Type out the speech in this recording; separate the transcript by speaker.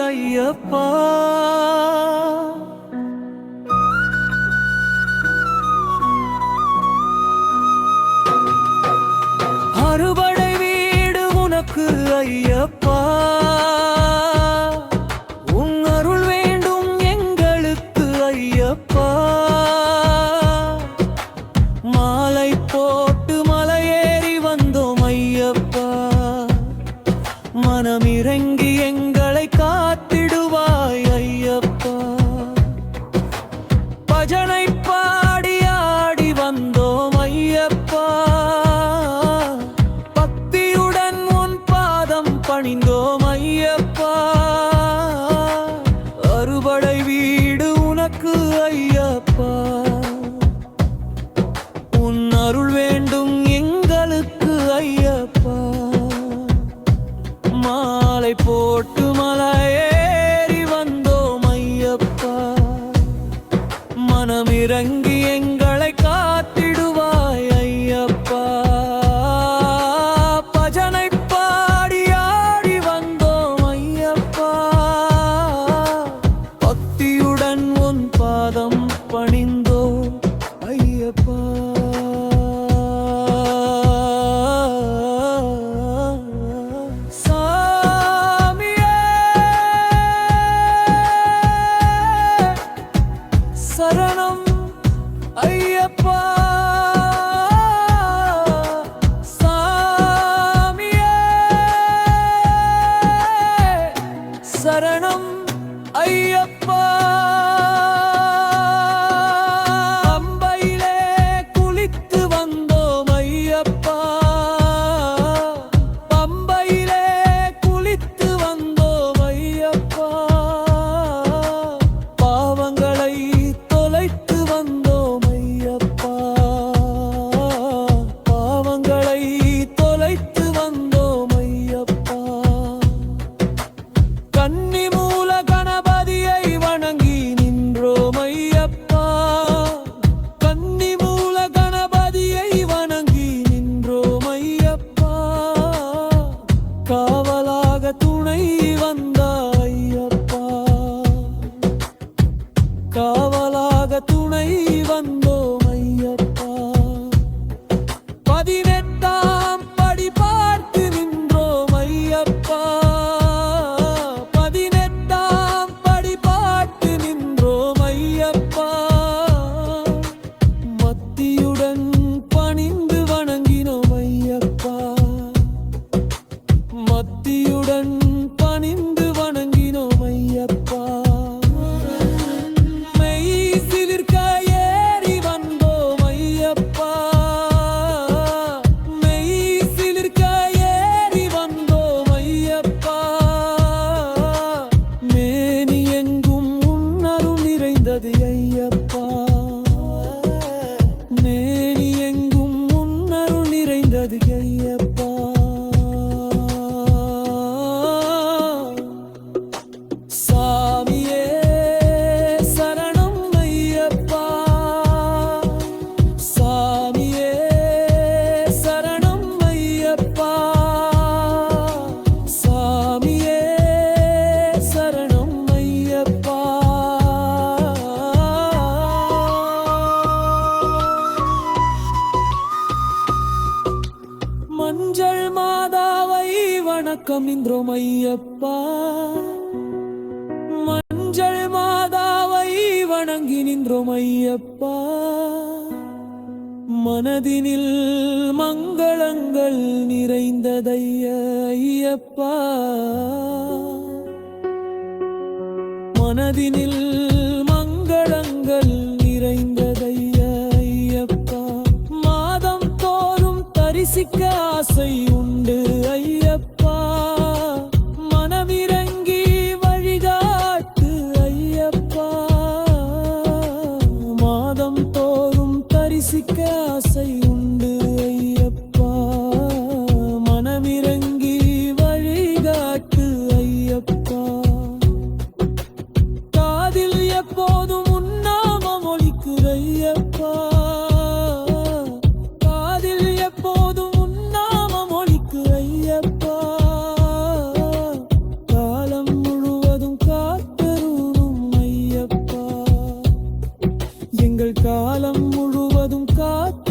Speaker 1: ஐயப்பா. அறுபடை வீடு உனக்கு ஐயப்பா, உன் அருள் வேண்டும் எங்களுக்கு ஐயப்பா. மாலை போட்டு மலையேறி வந்தோம் ஐயப்பா, மனமிறங்கி எங்களை காத்திடுவாய் ஐயப்பா. பஜனை பாடி ஆடி வந்தோம் ஐயப்பா, பக்தியுடன் உன் பாதம் பணிந்தோம் ஐயப்பா. அறுபடை வீடு உனக்கு ஐயப்பா, உன் அருள் வேண்டும் எங்களுக்கு ஐயப்பா. மாலை போட்டு மலையேறி வந்தோம் ஐயப்பா, மனமிறங்கி எங்களை காத்திடுவாய் ஐயப்பா. பஜனை பாடி ஆடி வந்தோம் ஐயப்பா, பக்தியுடன் உன் பாதம் பணிந்தோம் ஐயப்பா. சரணம் ஐயப்பா, சாமியே சரணம் ஐயப்பா. அம்பையிலே குளித்து வந்தோம் ஐயப்பா, பம்பையிலே குளித்து வந்தோம் ஐயப்பா. பாவங்களை தொலைத்து வந்தோம் ஐயப்பா, பாவங்களை தொலைத்து வந்தோம் ஐயப்பா. கன்னி மூல கணபதியை வணங்கி நின்றோம் ஐயப்பா, கன்னி மூல கணபதியை வணங்கி நின்றோம் ஐயப்பா. காவலாக துணை வந்த ஐயப்பா, காவலாக துணை வந்தோம் ஐயப்பா. 18ஆம் படி பார்த்து நின்றோம் ஐயப்பா, 18ஆம் படி பார்த்து நின்றோம் ஐயப்பா. மத்தியுடன் பணிந்து வணங்கினோம் ஐயப்பா, மத்தியுடன் பணிந்து வணங்கினோம் ஐயப்பா. ஐயப்பா, நேனி எங்கும் உன்னருள் நிறைந்தது ஐயப்பா. சாமியே சரணம் ஐயப்பா, சாமியே சரணம் ஐயப்பா, சாமியே சரணம் ஐயப்பா. மஞ்சள் மாதாவை வணக்கம் நின்றோம் ஐயப்பா, மஞ்சள் மாதாவை வணங்கி நின்றோம் ஐயப்பா. மனதினில் மங்களங்கள் நிறைந்ததைய ஐயப்பா, மனதினில் மங்களங்கள் நிறைந்ததைய ஐயப்பா. மாதம் தோறும் தரிசிக்க ஆசை உண்டு ஐயப்பா, மனமிறங்கி வழிகாட்டு ஐயப்பா. மாதம் தோறும் தரிசிக்க ஆசை உண்டு ஐயப்பா, மனமிறங்கி வழிகாட்டு ஐயப்பா. காதில் எப்போதும் உன் நாமம் ஒலிக்குது ஐயப்பா, காதில் எப்போதும் உன் நாமம் ஒலிக்குது ஐயப்பா. காலம் முழுவதும் எங்கள் காலம் முழுவதும் காத்து